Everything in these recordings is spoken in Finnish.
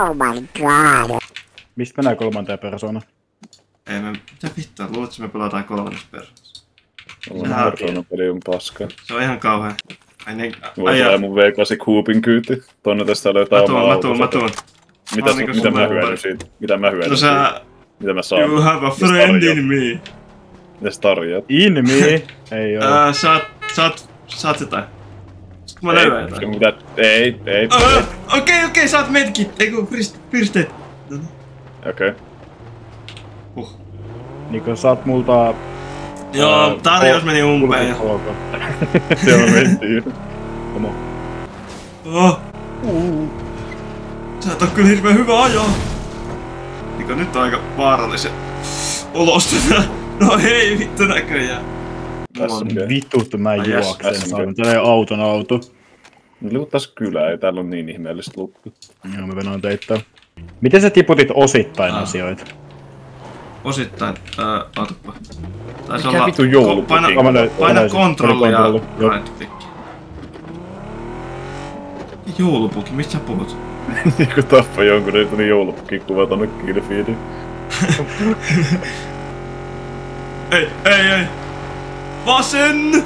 Oh my god. Mistä mennään kolmanteen persoonaan? Ei me, mitä vittua, luuletko me pelataan kolmannessa persoonassa? Kolmannen persoonan peli on paskaa. Se on ihan kauhea. Ai ne... Mulla tulee mun V8 Coopin kyyti. Tonne tästä löytää oma auto. Mä tuun. Mitä mä hyödyn siitä? Mitä mä hyödyn siitä? Mitä mä saan? You have a friend in me. Mitä sä tarjoat? In me? Ei oo. Saat jotain. Mä löydän jotain. Ei. Okei, saat medkit. Eiku, first aid. Okei. Niinku saat multa... Joo, tarjous meni umpeen. Siellä mentiin. Tomo. Sä et oo kyllä hirveen hyvä ajaa. Niinku nyt on aika vaarallisen olosta. No hei vittu näköjään. Vitut mä juoksen, saan tälleen auto. Liuttais kylää, ei täällä on niin ihmeellistä lukku. Joo, mä venaan teittää. Miten sä tiputit osittain asioita? Osittain, ootapa. Taisi Mikä olla... vitu joulupukin? Paina kontrolli ja right click. Joulupuki, mistä sä puhut? Joku tappa jonkun, niin tuli joulupukin kuva tonne killfeediin. Ei! Vasen!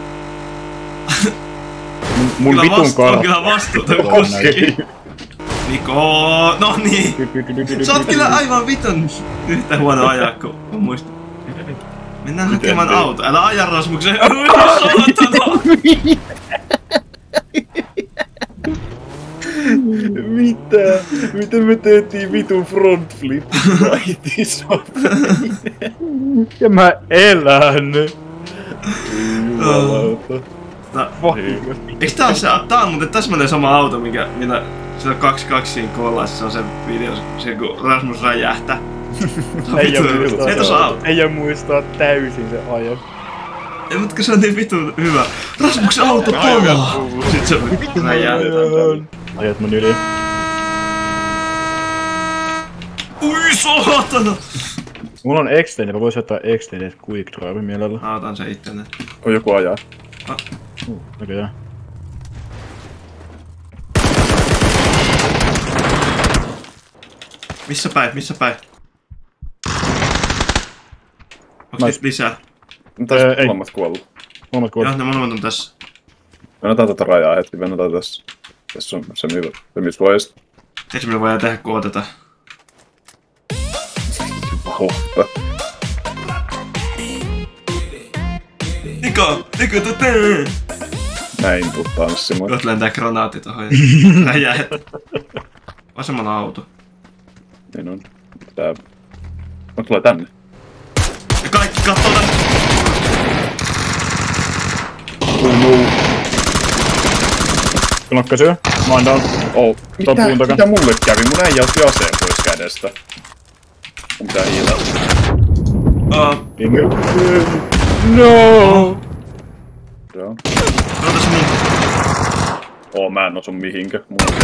Mun vitun kartta. On kyllä vastuuta kuski. Niko, no niin. Sä oot kyllä aivan vitun yhtä huono ajaa, kun muistat. Mennään hakemaan auto. Älä aja Rasmuksen. Mitä? Miten me tehtiin vitun front flip? Ja mä elän. Jumalauta. Eiks tää on muuten täsmälleen sama auto, millä se on 2-2 siinä kollaissa, se on se video, se kun Rasmus räjähtää. Ei muistaa täysin se ajo. Ei, mutta se on niin vitun hyvä. Rasmuksen auto palaa! Sit se räjähtää. Ajat mun yli. Ui saatana! Mulla on extended, mä voisin ottaa extended quick drive mielellä. Mä otan se ittenne. On joku ajaa. Okei. Missä päin? Onks niistä lisää? Tässä molemmat kuollut. Joo, ne molemmat on tässä. Vennataan tätä rajaa hetki, vennataan tässä. Tässä on se missä voi est. Tiedätkö mitä voidaan tehdä, kun otetaan? Vauhta. Niko, Näin tuu tanssimaan. Kohta lentää granaatti tohon ja räjähtää. Vasemmalla auto. Niin on. Tää... No tulee tänne. Ja kaikki kattoo tänne! Oh no. Knokka syö. Mä oon down. Mitä mulle kävi? Mun äijä otti aseen pois kädestä. Mun pitää hiilaa. No! Joo. No tässä mun. Mä en osu mihinkä.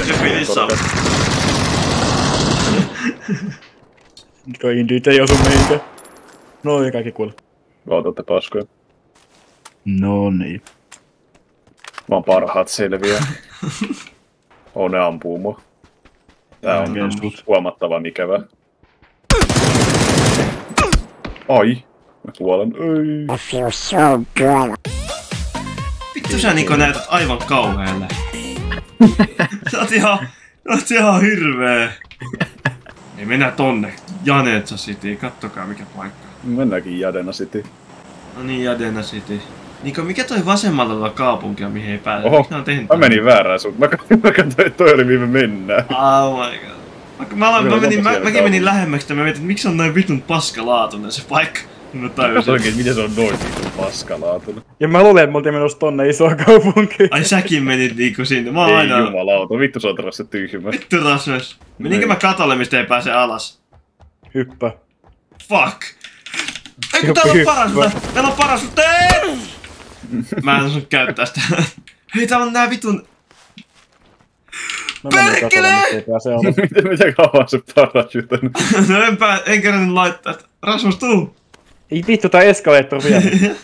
Se pilissä on. Toi indit ei osu mihinkään. No ei kaikki kuule. Otatte paskoja. No niin. Mä oon parhaat selviä. Ne ampuu mua. Tää on huomattavan ikävä. Ai! Mä kuolen. Ei. I feel so good. Vittu sä Niko näytät aivan kauhealle. Sä oot ihan hirveä. Ei mennä tonne. Janetsa City, kattokaa mikä paikka. Mennäänkin Jadena City. No niin, Jadena City. Niko, mikä toi vasemmalla oleva kaupunki on, mihin ei pääse? Oho, mä menin väärään sun. Mä katsoin, että toi oli mihin me mennään. Oh my god. Mäkin menin lähemmäksi ja mä mietin, että miksi on noin vitun paskalaatuinen se paikka. Mä tajusin. Oikein, miten se on noin vitun paskalaatuinen. Ja mä luulen, että me oltiin menossa tonne isoa kaupunkiin. Ai säkin menit niinku sinne. Mä oon aina... Ei jumalauta, vittu sä oot se tyhmä. Vittu Rasmus. Meninkö mä katolle, mistä ei pääse alas? Hyppää. Fuck! Ei kun täällä on parasut! Täällä on parasut! Mä en osaa käyttää sitä. Hei täällä on nää vitun... Perkele! Miten kauan se parachute? No en kerran laittaa. Rasmus, tuu! Ei vittu, tää eskaleettori vielä.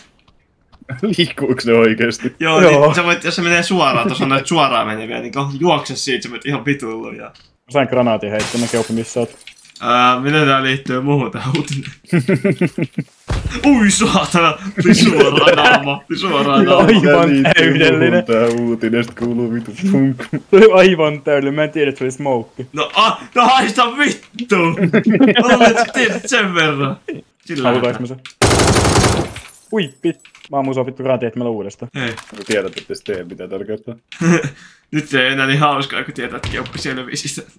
Liikkuuks ne oikeesti? Joo. Niin, sä voit, jos se menee suoraan, tuossa on näitä suoraan meneviä, niin juokse siitä, sä voit ihan vitullu ja... Mä sain granaatin heittämään, Keuppi, missä oot? Miten tää liittyy muuhun tää uutinen? Ui saatana! Tuli suoraan naama. Aivan täydellinen. Tää uutinen, sit kuuluu vitu funk. Se oli aivan täydellinen, mä en tiedä, että se oli smoke. No haista vittu! Olet sä tiedät sen verran. Sillä Haluutaanko mä se? Ui, mä ammun sua vittu granaatin heittämällä uudestaan. Ei. Kun tiedät, että se tee mitä tarkoittaa. Nyt se ei enää niin hauskaa, kun tietää, että Keuppi selvisi sitä.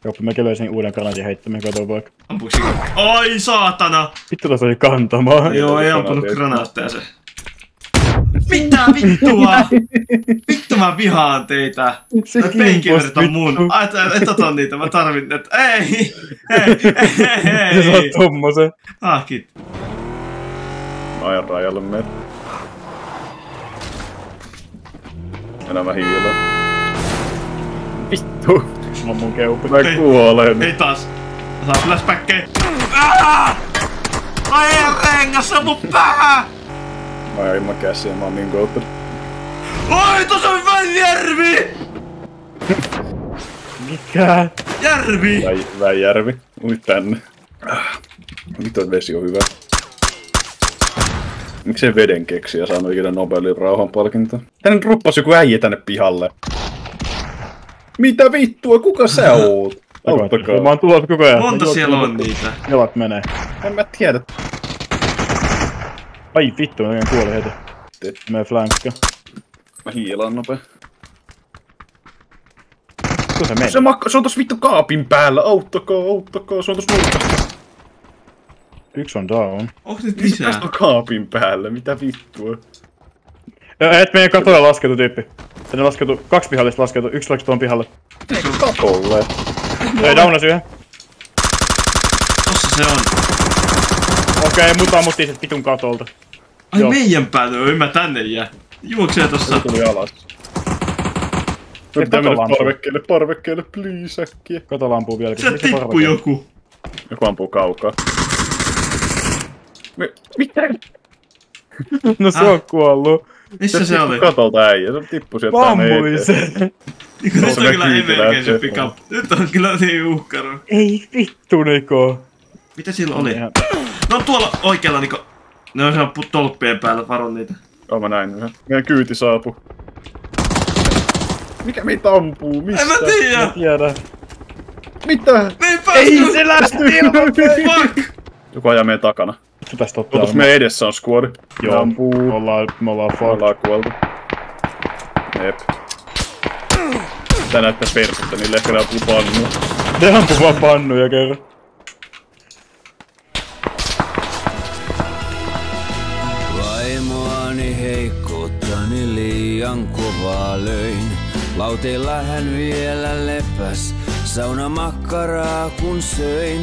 Keuppi, mä löysin uuden granaatin heittämään, kato vaikka. Ampuuko Ai saatana! Vittu tässä oli kantamaa. Joo, ei ampunut granaatteja se. Mitä vittua? Vittu mä vihaan teitä. Se Peinkillerit on mun. Et ota niitä, mä tarvin net. Ei! Se saa tommosen. Kiitos. Mä ajan rajalle meitä. Enää mä hiilaan. Vittu. Mä mun Keuppi. Mä kuolen. Ei taas. Mä saan flashbackkeen. Ai rengas on mun pää! Mä ajan ilman käsiä, mä oon niin kouttanut. Oi, tossa on vain järvi! Mikä? Järvi! Väijärvi. Ui tänne. Vittu, vesi on hyvä. Miksei veden keksiä saanut ikinä Nobelin rauhanpalkintoa? Tänne droppasi joku äijä tänne pihalle. Mitä vittua? Kuka sä oot? Auttakaa. Mä oon tullut koko ajan. Monta siellä on niitä? Jalat menee. En mä tiedä. Ai vittu, mä kuolin heti. Menee flankka. Mä hiilaan nopea. Tuo se meni. Se on tossa vittu kaapin päällä. Auttakaa. Se on tossa nurkassa. Yksi on down. Onks nyt Mitä lisää? tästä on kaapin päällä? Mitä vittua? Et meidän katolla laskeutu tyyppi. Tänne laskeutu, 2 pihallista laskeutu, 1 läks tuon pihalle. Katolle. Ei, downas yhden. Tossa se on. Okei, mut ammuttiin sit vitun katolta. Ai Joo. meidän päältä, en mä tänne jää. Juoksee tossa. Se tuli alas. Pitää mennä parvekkeelle, please, äkkiä. Katolla ampuu vieläkin. Sieltä tippuu joku. Joku ampuu kaukaa. Mitä? No se on kuollut. Missä se oli? Katolta äijä, se tippui sieltä tänne Ammuin eteen. sen. Nyt on kyllä kyyti emergency lähtee. pickup. Nyt on kyllä niin uhkaro. Ei vittu Niko. Mitä sillä oli? Ihan- No tuolla oikealla Niko. Ne on siellä tolppien päällä, varon niitä. Joo, mä näin yhden. Meidän kyyti saapui. Mikä meitä ampuu? Mistä? En mä tiedä! Tiedä. Mitä? Ei päästy! se lähti! Fuck! Joku ajaa meidän takana. Tästä ottaa. Tuossa meidän edessä on squad. Joo, Ampuu. me ollaan fuck. Ollaan kuoltu. Jep. Tää näyttää persettä, niille ehkä ne ampuu pannua. Ne ampuu vaan pannuja kerran. Vaimoani heikkouttani liian kovaa löin. Lautilla hän vielä lepäs, saunamakkaraa kun söin.